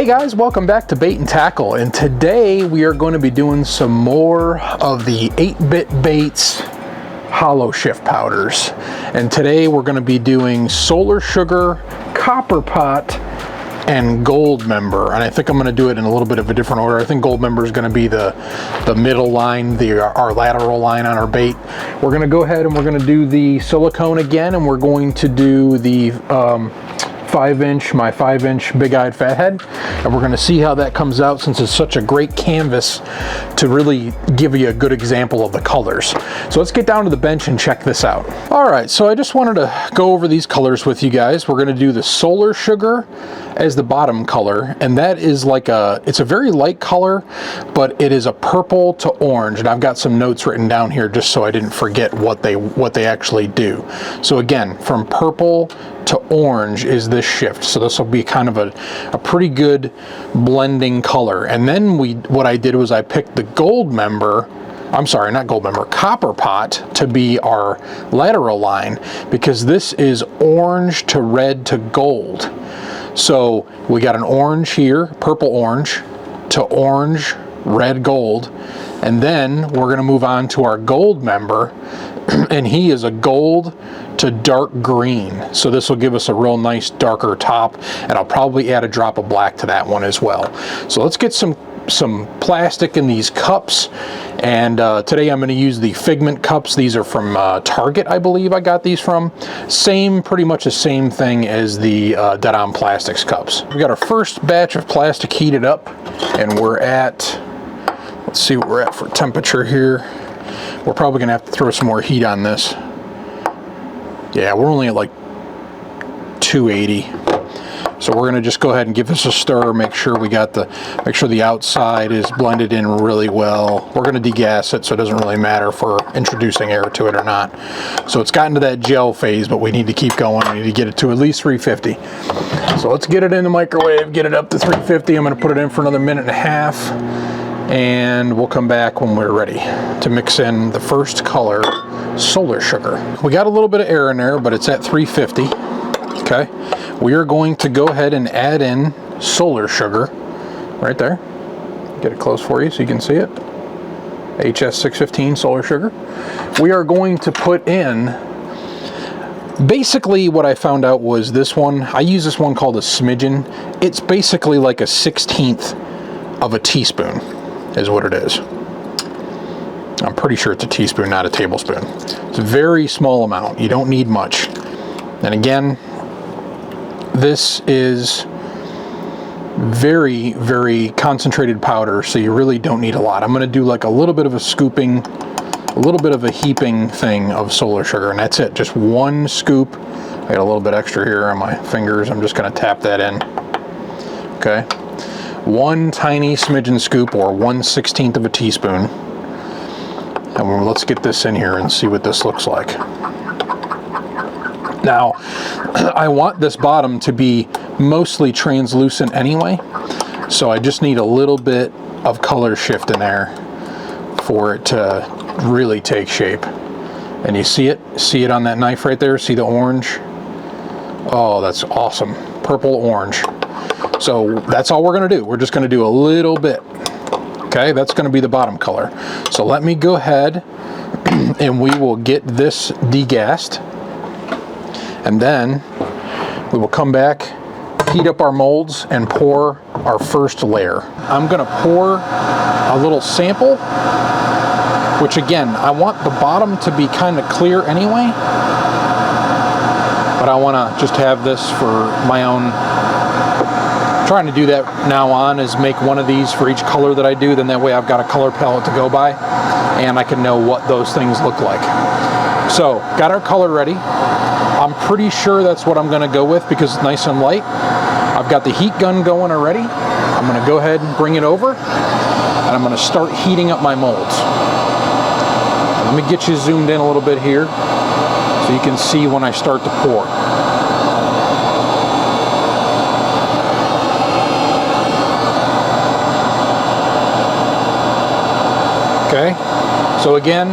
Hey guys, welcome back to Bait and Tackle, and today we are going to be doing some more of the 8-bit baits Holoshift powders. And today we're going to be doing Solar Sugar, CopperPot, and GoldMember. And I think I'm going to do it in a little bit of a different order. I think GoldMember is going to be the middle line, our lateral line on our bait. We're going to go ahead and we're going to do the silicone again, and we're going to do the 5-inch big-eyed fathead, and we're going to see how that comes out, since it's such a great canvas to really give you a good example of the colors. So let's get down to the bench and check this out. All right, so I just wanted to go over these colors with you guys. We're going to do the Solar Sugar as the bottom color, and that is like it's a very light color, but it is a purple to orange, and I've got some notes written down here just so I didn't forget what they actually do. So again, from purple to orange is this shift, so this will be kind of a pretty good blending color. And then what I did was I picked the GoldMember, I'm sorry, not GoldMember, CopperPot to be our lateral line, because this is orange to red to gold. So we got an orange here, purple orange to orange, red, gold, and then we're going to move on to our GoldMember, and he is a gold to dark green. So this will give us a real nice darker top, and I'll probably add a drop of black to that one as well. So let's get some plastic in these cups, and today I'm going to use the Figment cups. These are from Target, I believe I got these from. Pretty much the same thing as the Dead On Plastics cups. We got our first batch of plastic heated up, and we're at, let's see what we're at for temperature here. We're probably going to have to throw some more heat on this. Yeah, we're only at like 280. So we're going to just go ahead and give this a stir, make sure the outside is blended in really well. We're going to degas it, so it doesn't really matter if we're introducing air to it or not. So it's gotten to that gel phase, but we need to keep going. We need to get it to at least 350. So let's get it in the microwave, get it up to 350. I'm going to put it in for another minute and a half, and we'll come back when we're ready to mix in the first color, Solar Sugar. We got a little bit of air in there, but it's at 350. Okay, we are going to go ahead and add in Solar Sugar right there. Get it close for you so you can see it. HS615 Solar Sugar. We are going to put in, basically what I found out was this one, I use this one called a smidgen. It's basically like a 1/16 of a teaspoon is what it is. I'm pretty sure it's a teaspoon, not a tablespoon. It's a very small amount. You don't need much. And again, this is very, very concentrated powder, so you really don't need a lot. I'm going to do like a little bit of a scooping, a little bit of a heaping thing of Solar Sugar, and that's it. Just one scoop. I got a little bit extra here on my fingers. I'm just going to tap that in. Okay. One tiny smidgen scoop, or 1/16 of a teaspoon. And let's get this in here and see what this looks like. Now, I want this bottom to be mostly translucent anyway, so I just need a little bit of color shift in there for it to really take shape. And you see it? See it on that knife right there? See the orange? Oh, that's awesome. Purple orange. So that's all we're going to do. We're just going to do a little bit. Okay, that's going to be the bottom color. So let me go ahead and we will get this degassed, and then we will come back, heat up our molds, and pour our first layer. I'm going to pour a little sample, which again, I want the bottom to be kind of clear anyway, but I want to just have this for my own. Trying to do that now on is make one of these for each color that I do, then that way I've got a color palette to go by and I can know what those things look like. So got our color ready. I'm pretty sure that's what I'm going to go with because it's nice and light. I've got the heat gun going already. I'm going to go ahead and bring it over, and I'm going to start heating up my molds. Let me get you zoomed in a little bit here so you can see when I start to pour. Okay, so again,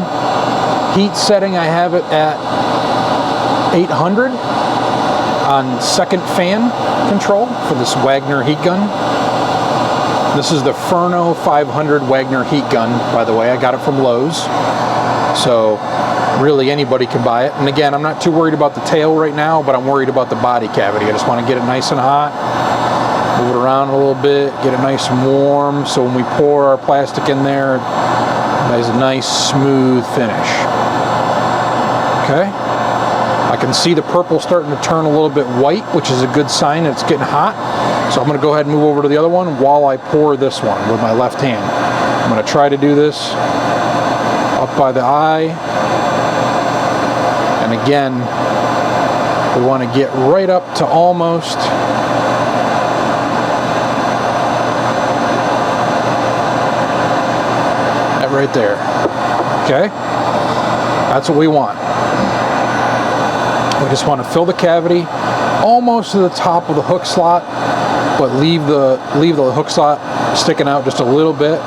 heat setting, I have it at 800 on second fan control for this Wagner heat gun. This is the Furno 500 Wagner heat gun, by the way. I got it from Lowe's. So really anybody can buy it. And again, I'm not too worried about the tail right now, but I'm worried about the body cavity. I just want to get it nice and hot, move it around a little bit, get it nice and warm, so when we pour our plastic in there, it has a nice smooth finish. Okay, I can see the purple starting to turn a little bit white, which is a good sign that it's getting hot. So I'm going to go ahead and move over to the other one while I pour this one with my left hand. I'm going to try to do this up by the eye. And again, we want to get right up to almost that right there. Okay? That's what we want. We just want to fill the cavity almost to the top of the hook slot, but leave the hook slot sticking out just a little bit.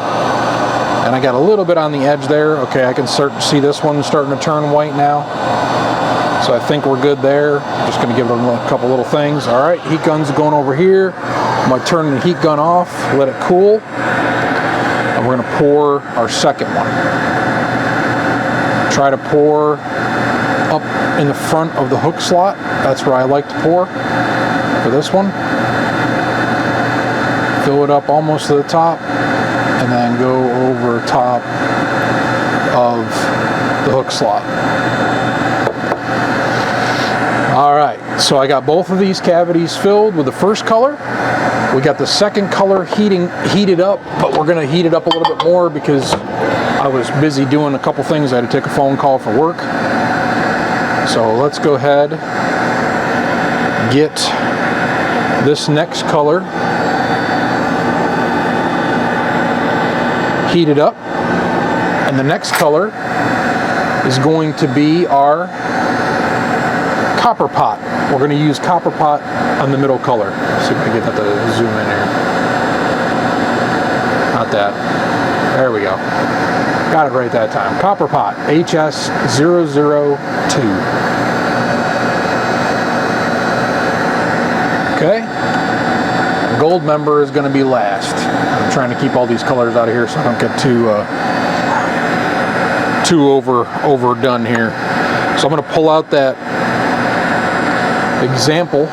And I got a little bit on the edge there. Okay, I can start to see this one starting to turn white now. So I think we're good there. Just going to give it a couple little things. All right, heat gun's going over here. I'm going to turn the heat gun off, let it cool, and we're going to pour our second one. Try to pour up in the front of the hook slot. That's where I like to pour for this one. Fill it up almost to the top, and then go over top of the hook slot. All right, so I got both of these cavities filled with the first color. We got the second color heated up, but we're going to heat it up a little bit more because I was busy doing a couple things. I had to take a phone call for work. So let's go ahead, get this next color heated up, and the next color is going to be our CopperPot. We're going to use CopperPot on the middle color. See if I can get that to zoom in here. Not that. There we go. Got it right that time. CopperPot HS002. Okay. GoldMember is going to be last. I'm trying to keep all these colors out of here so I don't get too overdone here. So I'm going to pull out that example,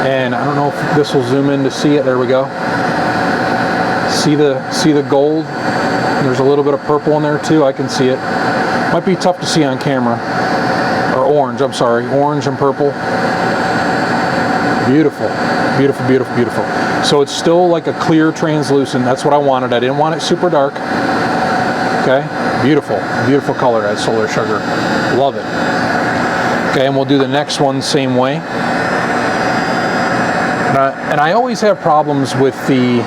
and I don't know if this will zoom in to see it. There we go. See the gold? There's a little bit of purple in there too. I can see it. Might be tough to see on camera. Or orange, I'm sorry. Orange and purple. Beautiful. Beautiful, beautiful, beautiful. So it's still like a clear translucent. That's what I wanted. I didn't want it super dark. Okay. Beautiful. Beautiful color, that solar sugar. Love it. Okay, and we'll do the next one same way. And I always have problems with the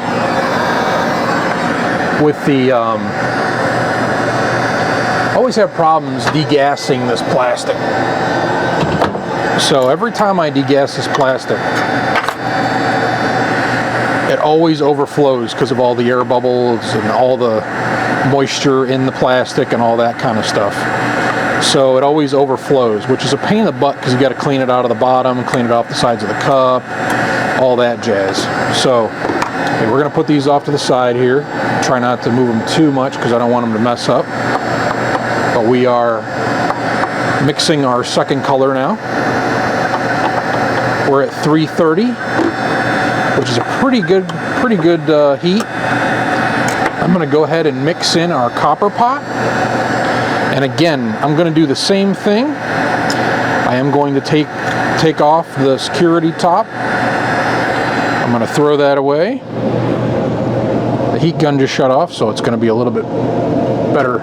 always have problems degassing this plastic. So every time I degas this plastic, it always overflows because of all the air bubbles and all the moisture in the plastic and all that kind of stuff. So it always overflows, which is a pain in the butt because you got to clean it out of the bottom, clean it off the sides of the cup, all that jazz. So okay, we're going to put these off to the side here. Try not to move them too much because I don't want them to mess up. But we are mixing our second color now. We're at 330, which is a pretty good heat. I'm going to go ahead and mix in our CopperPot. And again, I'm going to do the same thing. I am going to take off the security top. I'm going to throw that away. The heat gun just shut off, so it's going to be a little bit better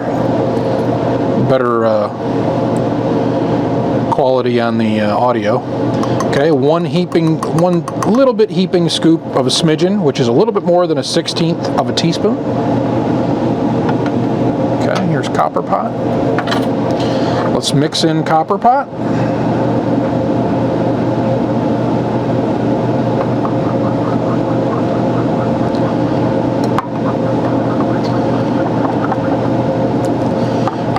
quality on the audio. Okay, one little bit heaping scoop of a smidgen, which is a little bit more than a 1/16 of a teaspoon. Okay, here's CopperPot. Let's mix in CopperPot.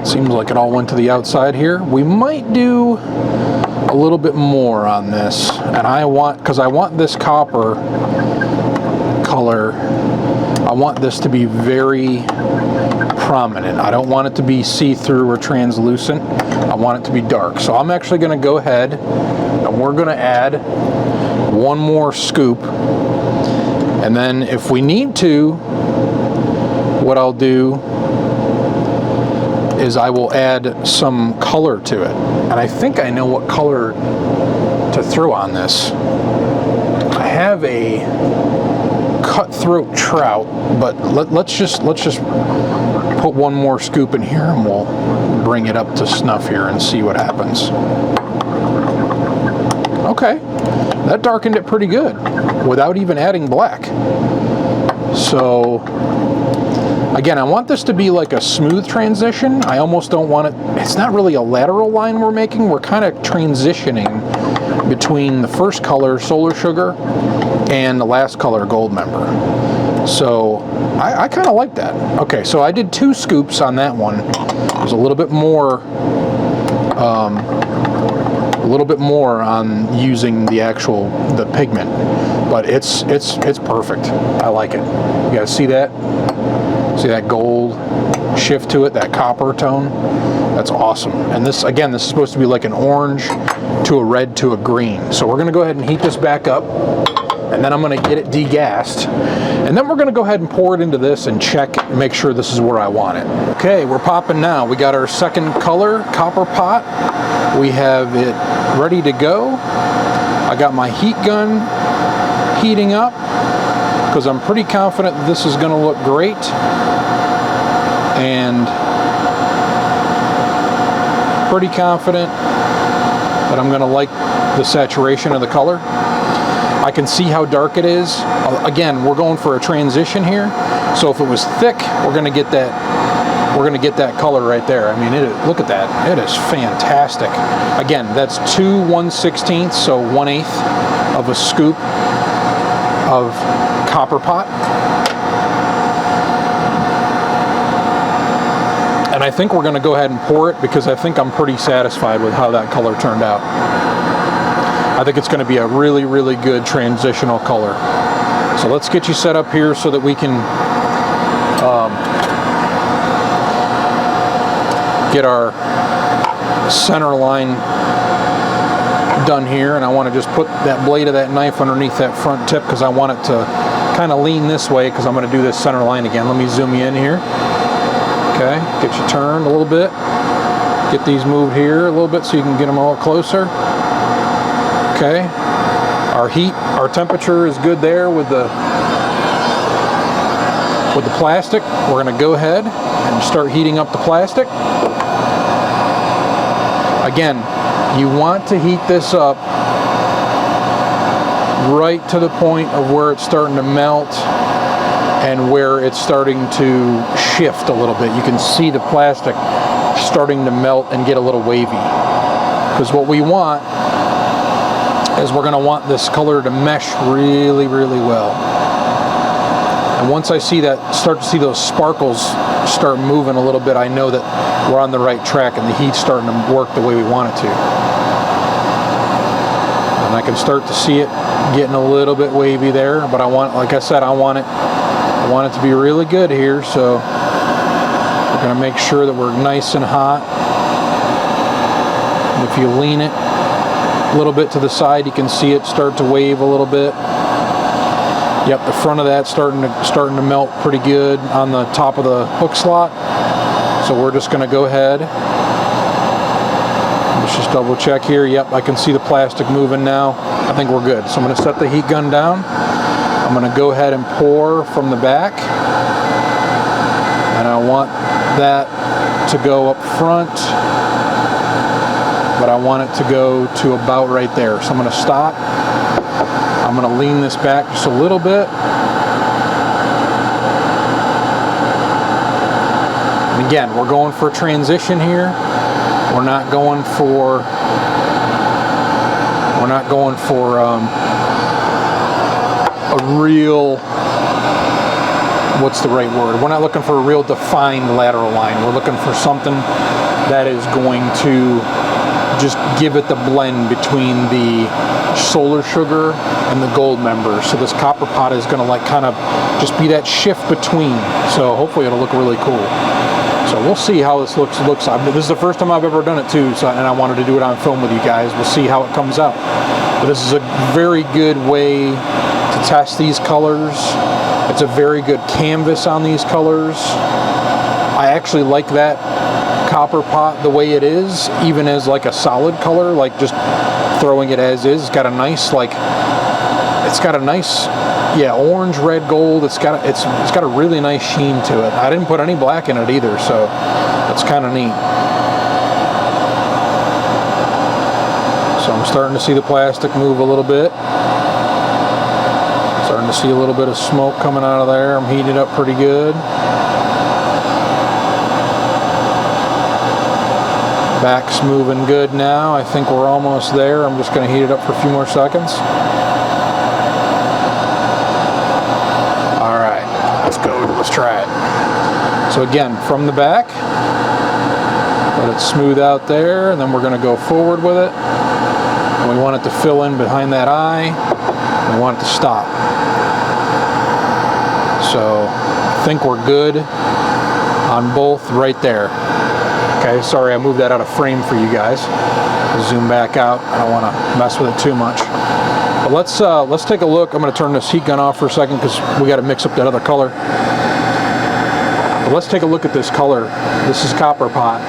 Seems like it all went to the outside here. We might do a little bit more on this, and because I want this copper color, I want this to be very prominent. I don't want it to be see-through or translucent. I want it to be dark. So I'm actually going to go ahead and we're going to add one more scoop. And then if we need to, what I'll do is I will add some color to it. And I think I know what color to throw on this. I have a cutthroat trout, but let's just put one more scoop in here and we'll bring it up to snuff here and see what happens. Okay, that darkened it pretty good without even adding black. So again, I want this to be like a smooth transition. I almost don't want it, it's not really a lateral line we're making, we're kind of transitioning between the first color, Solar Sugar, and the last color, GoldMember. So I kind of like that. Okay, so I did 2 scoops on that one. There's a little bit more on using the pigment, but it's perfect. I like it. You guys see that? See that gold shift to it, that copper tone? That's awesome. And this, again, this is supposed to be like an orange to a red to a green. So we're gonna go ahead and heat this back up, and then I'm gonna get it degassed. And then we're gonna go ahead and pour it into this and check and make sure this is where I want it. Okay, we're popping now. We got our second color, CopperPot. We have it ready to go. I got my heat gun heating up because I'm pretty confident that this is gonna look great. And pretty confident that I'm gonna like the saturation of the color. I can see how dark it is. Again, we're going for a transition here. So if it was thick, we're gonna get that color right there. I mean, look at that. It is fantastic. Again, that's 2 1/16, so 1/8 of a scoop of CopperPot. And I think we're going to go ahead and pour it because I think I'm pretty satisfied with how that color turned out. I think it's going to be a really, really good transitional color. So let's get you set up here so that we can get our center line done here. And I want to just put that blade of that knife underneath that front tip because I want it to kind of lean this way because I'm going to do this center line again. Let me zoom you in here. Okay, get you turned a little bit. Get these moved here a little bit so you can get them all closer. Okay, our temperature is good there with the plastic. We're going to go ahead and start heating up the plastic. Again, you want to heat this up right to the point of where it's starting to melt and where it's starting to shift a little bit. You can see the plastic starting to melt and get a little wavy. Because what we want is we're going to want this color to mesh really, really well. And once I start to see those sparkles start moving a little bit, I know that we're on the right track and the heat's starting to work the way we want it to. And I can start to see it getting a little bit wavy there, but I want, like I said, I want it to be really good here, so we're going to make sure that we're nice and hot. And if you lean it a little bit to the side, you can see it start to wave a little bit. Yep, the front of that's starting to melt pretty good on the top of the hook slot. So we're just going to go ahead. Let's just double check here. Yep, I can see the plastic moving now. I think we're good. So I'm going to set the heat gun down. I'm going to go ahead and pour from the back. And I want that to go up front, but I want it to go to about right there. So I'm going to stop. I'm going to lean this back just a little bit. And again, we're going for transition here. We're not going for a real, what's the right word? We're not looking for a real defined lateral line. We're looking for something that is going to just give it the blend between the Solar Sugar and the GoldMember. So this CopperPot is going to like kind of just be that shift between. So hopefully it'll look really cool. So we'll see how this looks. This is the first time I've ever done it too, so, and I wanted to do it on film with you guys. We'll see how it comes out. But this is a very good way to test these colors. It's a very good canvas on these colors. I actually like that CopperPot the way it is, even as like a solid color, like just throwing it as is. It's got a nice yeah, orange, red, gold. It's got a really nice sheen to it. I didn't put any black in it either, so that's kind of neat. So I'm starting to see the plastic move a little bit. Starting to see a little bit of smoke coming out of there. I'm heating it up pretty good. Back's moving good now. I think we're almost there. I'm just going to heat it up for a few more seconds. Alright, let's go. Let's try it. So again, from the back, let it smooth out there, and then we're going to go forward with it. And we want it to fill in behind that eye. We want it to stop. So I think we're good on both right there. Okay, sorry I moved that out of frame for you guys. Zoom back out. I don't want to mess with it too much. But let's take a look. I'm going to turn this heat gun off for a second because we got to mix up that other color. But let's take a look at this color. This is CopperPot.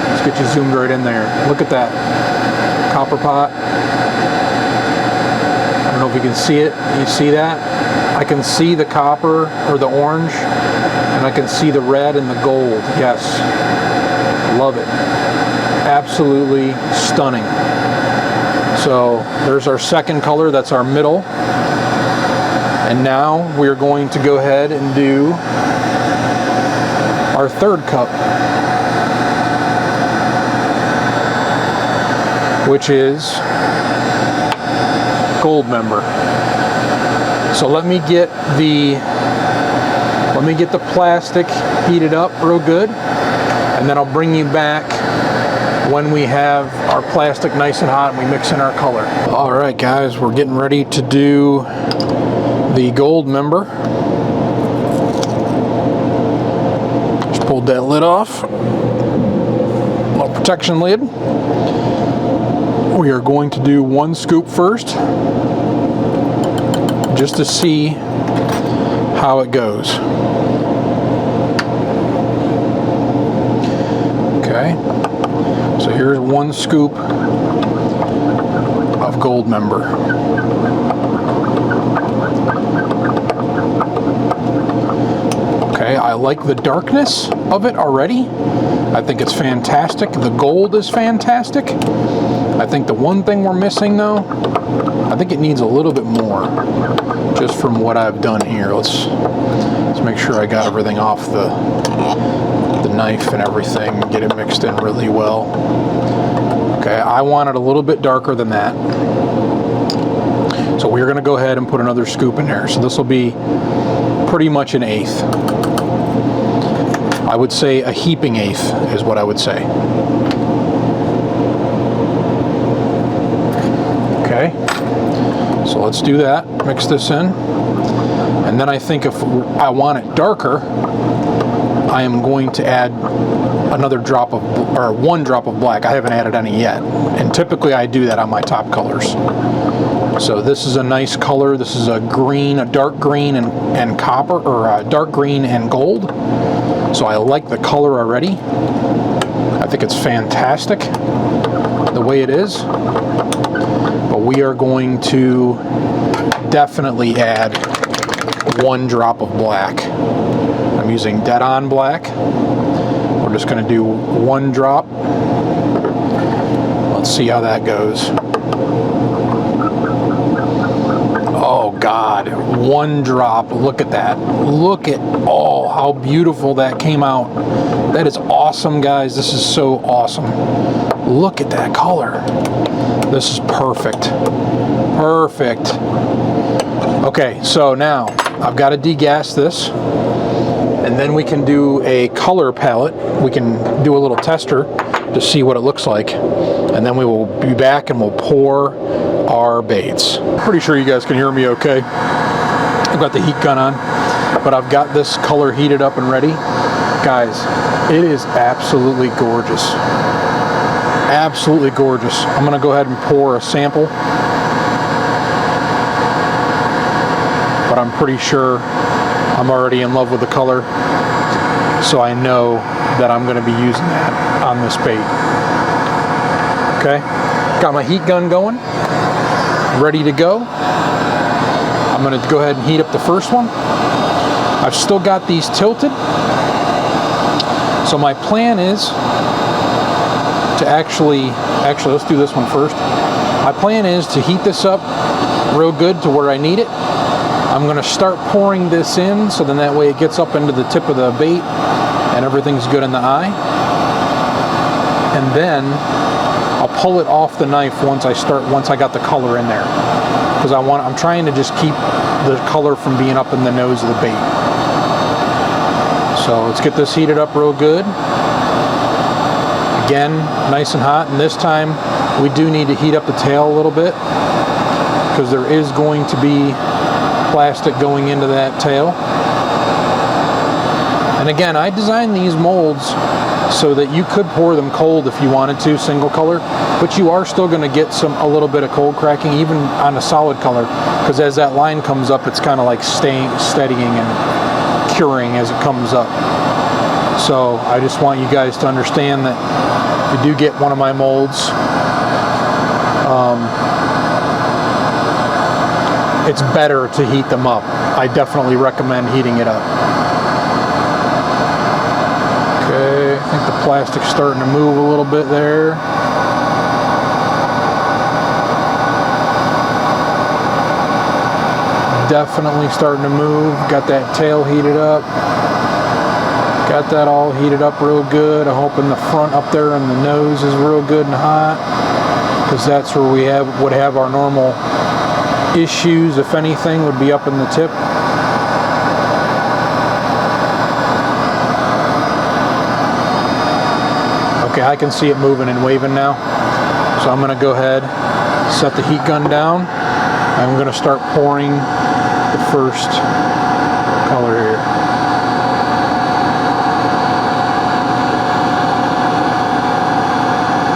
Let's get you zoomed right in there. Look at that CopperPot. I don't know if you can see it. You see that? I can see the copper or the orange. And I can see the red and the gold. Yes. Love it. Absolutely stunning. So there's our second color. That's our middle. And now we're going to go ahead and do our third cup, which is GoldMember. So let me get the plastic heated up real good, and then I'll bring you back when we have our plastic nice and hot and we mix in our color. All right, guys, we're getting ready to do the GoldMember. Just pulled that lid off. Little protection lid. We are going to do one scoop first, just to see how it goes. Okay, so here's one scoop of GoldMember. Okay, I like the darkness of it already. I think it's fantastic. The gold is fantastic. I think the one thing we're missing though, I think it needs a little bit more, just from what I've done here. Let's make sure I got everything off the knife and everything, get it mixed in really well. Okay, I want it a little bit darker than that. So we're gonna go ahead and put another scoop in there. So this will be pretty much an eighth. I would say a heaping eighth is what I would say. Okay, so let's do that. Mix this in. And then I think if I want it darker, I am going to add another drop of, or one drop of black. I haven't added any yet. And typically I do that on my top colors. So this is a nice color. This is a green, a dark green and copper, or a dark green and gold. So I like the color already. I think it's fantastic the way it is. But we are going to definitely add one drop of black. I'm using dead on black. We're just going to do one drop. Let's see how that goes. Oh God, one drop. Look at that. Look at, oh, how beautiful that came out. That is awesome, guys. This is so awesome. Look at that color. This is perfect. Perfect. Okay, so now I've got to degas this. and then we can do a color palette. We can do a little tester to see what it looks like, and then we will be back and we'll pour our baits. Pretty sure you guys can hear me okay. I've got the heat gun on, but I've got this color heated up and ready. Guys, it is absolutely gorgeous. Absolutely gorgeous. I'm gonna go ahead and pour a sample, but I'm pretty sure I'm already in love with the color, so I know that I'm gonna be using that on this bait. Okay, got my heat gun going, ready to go. I'm gonna go ahead and heat up the first one. I've still got these tilted, so my plan is to actually let's do this one first. My plan is to heat this up real good to where I need it. I'm going to start pouring this in, so then that way it gets up into the tip of the bait and everything's good in the eye. And then I'll pull it off the knife once I got the color in there, because I'm trying to just keep the color from being up in the nose of the bait. So let's get this heated up real good. Again, nice and hot, and this time we do need to heat up the tail a little bit, because there is going to be plastic going into that tail. And again, I designed these molds so that you could pour them cold if you wanted to, single color, but you are still going to get a little bit of cold cracking even on a solid color, because as that line comes up, it's kind of like steadying and curing as it comes up. So I just want you guys to understand that if you do get one of my molds, it's better to heat them up. I definitely recommend heating it up. Okay, I think the plastic's starting to move a little bit there. Definitely starting to move. Got that tail heated up. Got that all heated up real good. I'm hoping the front up there and the nose is real good and hot, because that's where we would have our normal issues, if anything, would be up in the tip. Okay, I can see it moving and waving now. So I'm going to go ahead, set the heat gun down. I'm going to start pouring the first color here.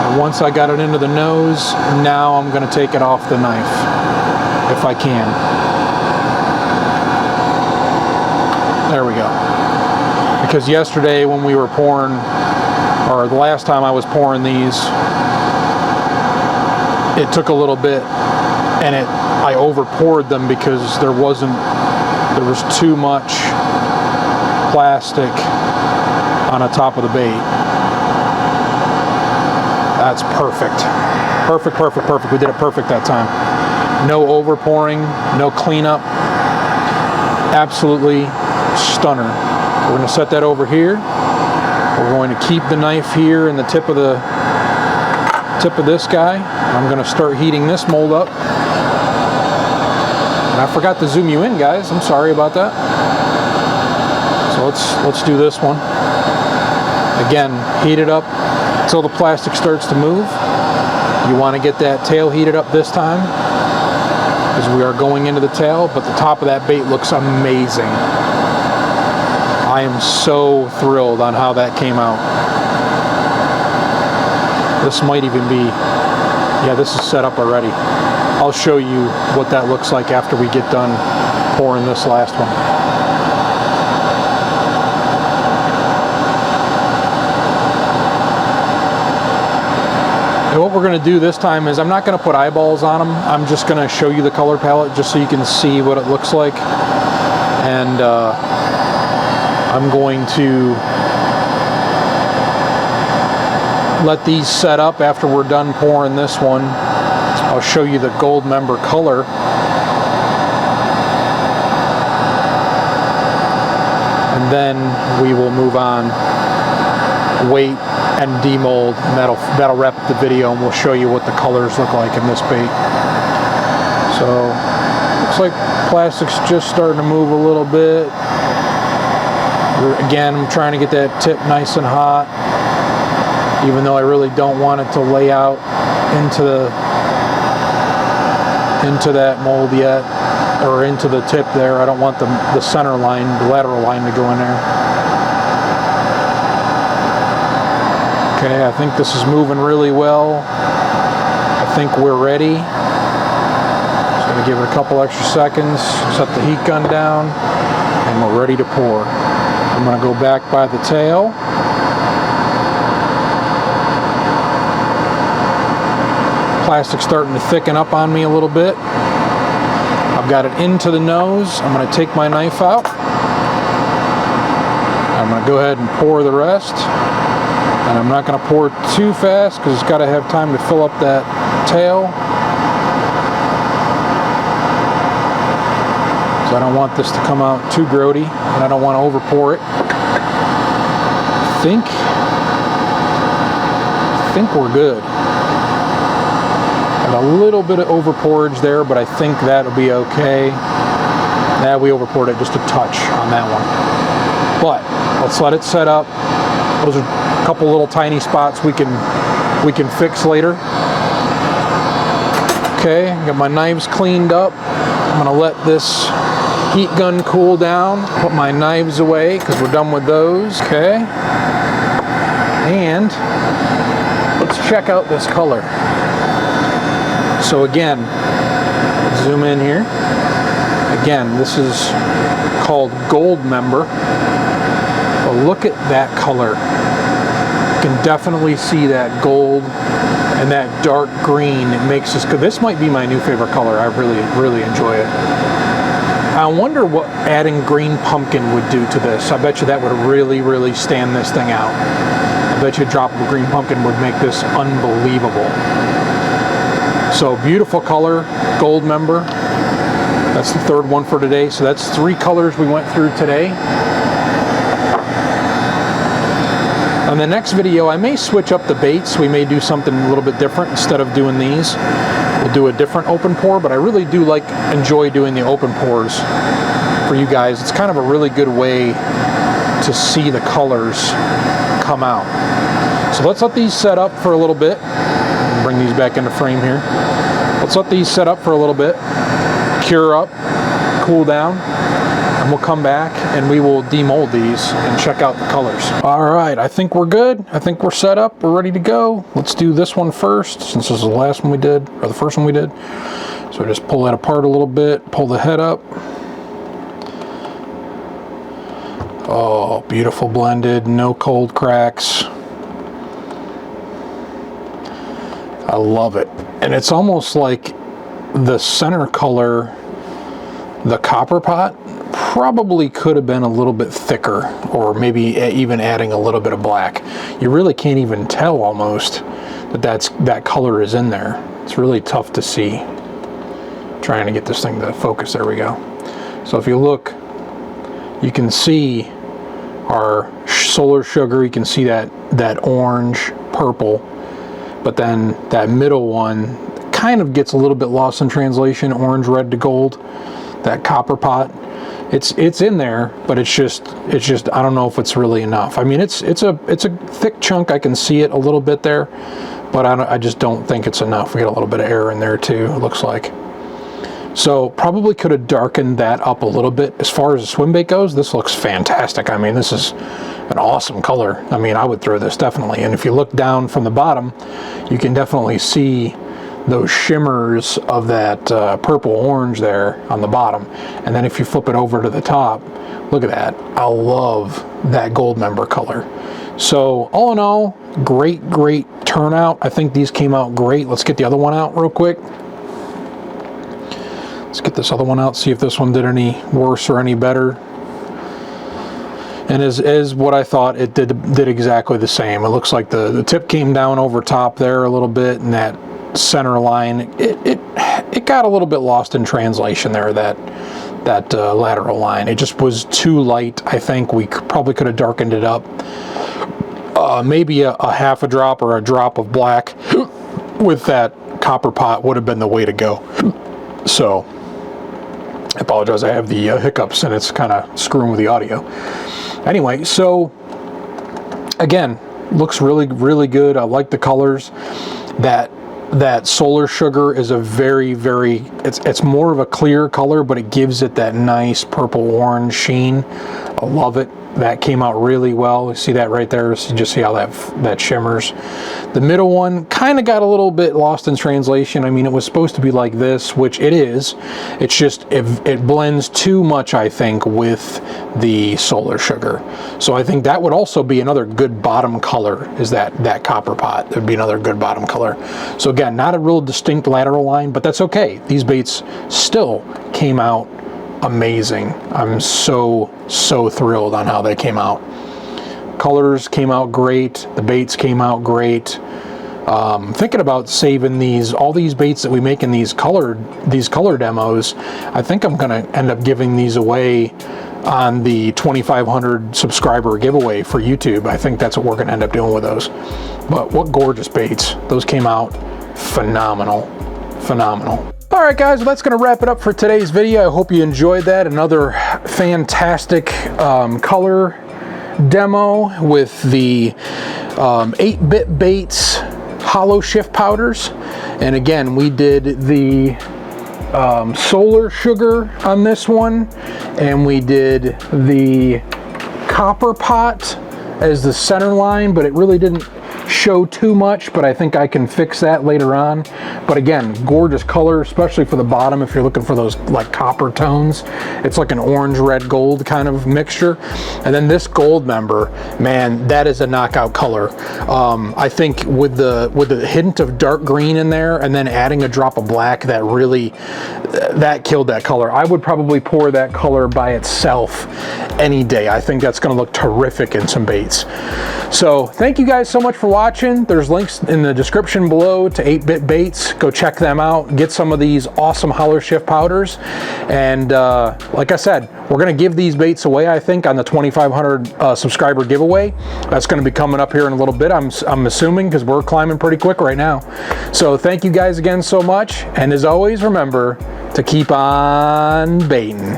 And once I got it into the nose, now I'm going to take it off the knife, if I can. There we go. Because yesterday when we were pouring, or the last time I was pouring these, it took a little bit, and I over poured them because there was too much plastic on the top of the bait. That's perfect. Perfect, perfect, perfect. We did it perfect that time. No over pouring, no cleanup. Absolutely stunner. We're going to set that over here. We're going to keep the knife here in the tip of this guy. I'm going to start heating this mold up. And I forgot to zoom you in, guys. I'm sorry about that. So let's do this one. Again, heat it up until the plastic starts to move. You want to get that tail heated up this time, because we are going into the tail, but the top of that bait looks amazing. I am so thrilled on how that came out. This might even be, yeah, this is set up already. I'll show you what that looks like after we get done pouring this last one. And what we're going to do this time is I'm not going to put eyeballs on them. I'm just going to show you the color palette just so you can see what it looks like. And I'm going to let these set up after we're done pouring this one. I'll show you the GoldMember color. And then we will move on, wait, and demold, and that'll wrap up the video, and we'll show you what the colors look like in this bait. So looks like plastic's just starting to move a little bit. Again, I'm trying to get that tip nice and hot, even though I really don't want it to lay out into that mold yet, or into the tip there. I don't want the center line, the lateral line to go in there. Okay, I think this is moving really well. I think we're ready. Just gonna give it a couple extra seconds, set the heat gun down, and we're ready to pour. I'm gonna go back by the tail. Plastic's starting to thicken up on me a little bit. I've got it into the nose. I'm going to take my knife out. I'm going to go ahead and pour the rest. And I'm not going to pour too fast because it's got to have time to fill up that tail. So I don't want this to come out too grody, and I don't want to over pour it. I think we're good. A little bit of over pourage there, but I think that'll be okay. Nah, we over poured it just a touch on that one. But let's let it set up. Those are a couple little tiny spots we can fix later. Okay, got my knives cleaned up. I'm gonna let this heat gun cool down. Put my knives away because we're done with those. Okay, and let's check out this color. So again, zoom in here. Again, this is called GoldMember. But look at that color. You can definitely see that gold and that dark green. It makes this good. This might be my new favorite color. I really enjoy it. I wonder what adding green pumpkin would do to this. I bet you that would really stand this thing out. I bet you a drop of green pumpkin would make this unbelievable. So beautiful color, GoldMember. That's the third one for today. So that's 3 colors we went through today. On the next video, I may switch up the baits. We may do something a little bit different. Instead of doing these, we'll do a different open pour, but I really do enjoy doing the open pours for you guys. It's kind of a really good way to see the colors come out. So let's let these set up for a little bit. Bring these back into frame here. Let's let these set up for a little bit, cure up, cool down, and we'll come back and we will demold these and check out the colors. All right, I think we're good. I think we're set up. We're ready to go. Let's do this one first, since this is the last one we did, or the first one we did. So just pull that apart a little bit, pull the head up. Oh, beautiful blended, no cold cracks. I love it. And it's almost like the center color, the CopperPot, probably could have been a little bit thicker, or maybe even adding a little bit of black. You really can't even tell almost that color is in there. It's really tough to see. Trying to get this thing to focus. There we go. So if you look, you can see our solar sugar. You can see that orange, purple. But then that middle one kind of gets a little bit lost in translation, orange, red to gold. That CopperPot, it's in there, but it's just I don't know if it's really enough. I mean, it's a thick chunk. I can see it a little bit there, but I just don't think it's enough. We got a little bit of air in there too, it looks like. So probably could have darkened that up a little bit. As far as the swim bait goes, this looks fantastic. I mean, this is an awesome color. I mean, I would throw this definitely. And if you look down from the bottom, you can definitely see those shimmers of that purple orange there on the bottom. And then if you flip it over to the top, look at that. I love that GoldMember color. So all in all, great turnout. I think these came out great. Let's get the other one out real quick. Let's get this other one out, see if this one did any worse or any better. And as what I thought, it did exactly the same. It looks like the tip came down over top there a little bit, and that center line, it got a little bit lost in translation there, that lateral line. It just was too light. I think we probably could have darkened it up. Maybe a half a drop or a drop of black with that CopperPot would have been the way to go. So I apologize, I have the hiccups and it's kind of screwing with the audio. Anyway, so again, looks really, really good. I like the colors. That Solar Sugar is a very, very, it's more of a clear color, but it gives it that nice purple orange sheen. I love it. That came out really well. You see that right there? So you just see how that shimmers. The middle one kind of got a little bit lost in translation. I mean, it was supposed to be like this, which it is. It's just, it blends too much, I think, with the Solar Sugar. So I think that would also be another good bottom color, is that CopperPot. That'd be another good bottom color. So again, not a real distinct lateral line, but that's okay. These baits still came out amazing. I'm so thrilled on how they came out. Colors came out great. The baits came out great. Thinking about saving all these baits that we make in these color demos. I think I'm gonna end up giving these away on the 2,500 subscriber giveaway for YouTube. I think that's what we're gonna end up doing with those. But what gorgeous baits. Those came out phenomenal. All right, guys, well, that's going to wrap it up for today's video. I hope you enjoyed that. Another fantastic color demo with the 8-bit baits Holoshift powders. And again, we did the Solar Sugar on this one, and we did the CopperPot as the center line, but it really didn't show too much, but I think I can fix that later on. But again, gorgeous color, especially for the bottom if you're looking for those like copper tones. It's like an orange, red, gold kind of mixture. And then this GoldMember, man, that is a knockout color. I think with the hint of dark green in there and then adding a drop of black, that killed that color. I would probably pour that color by itself any day. I think that's going to look terrific in some baits. So thank you guys so much for watching. There's links in the description below to 8-bit baits. Go check them out. Get some of these awesome Holoshift powders. And like I said, we're going to give these baits away, I think, on the 2,500 subscriber giveaway. That's going to be coming up here in a little bit, I'm assuming, because we're climbing pretty quick right now. So thank you guys again so much. And as always, remember to keep on baiting.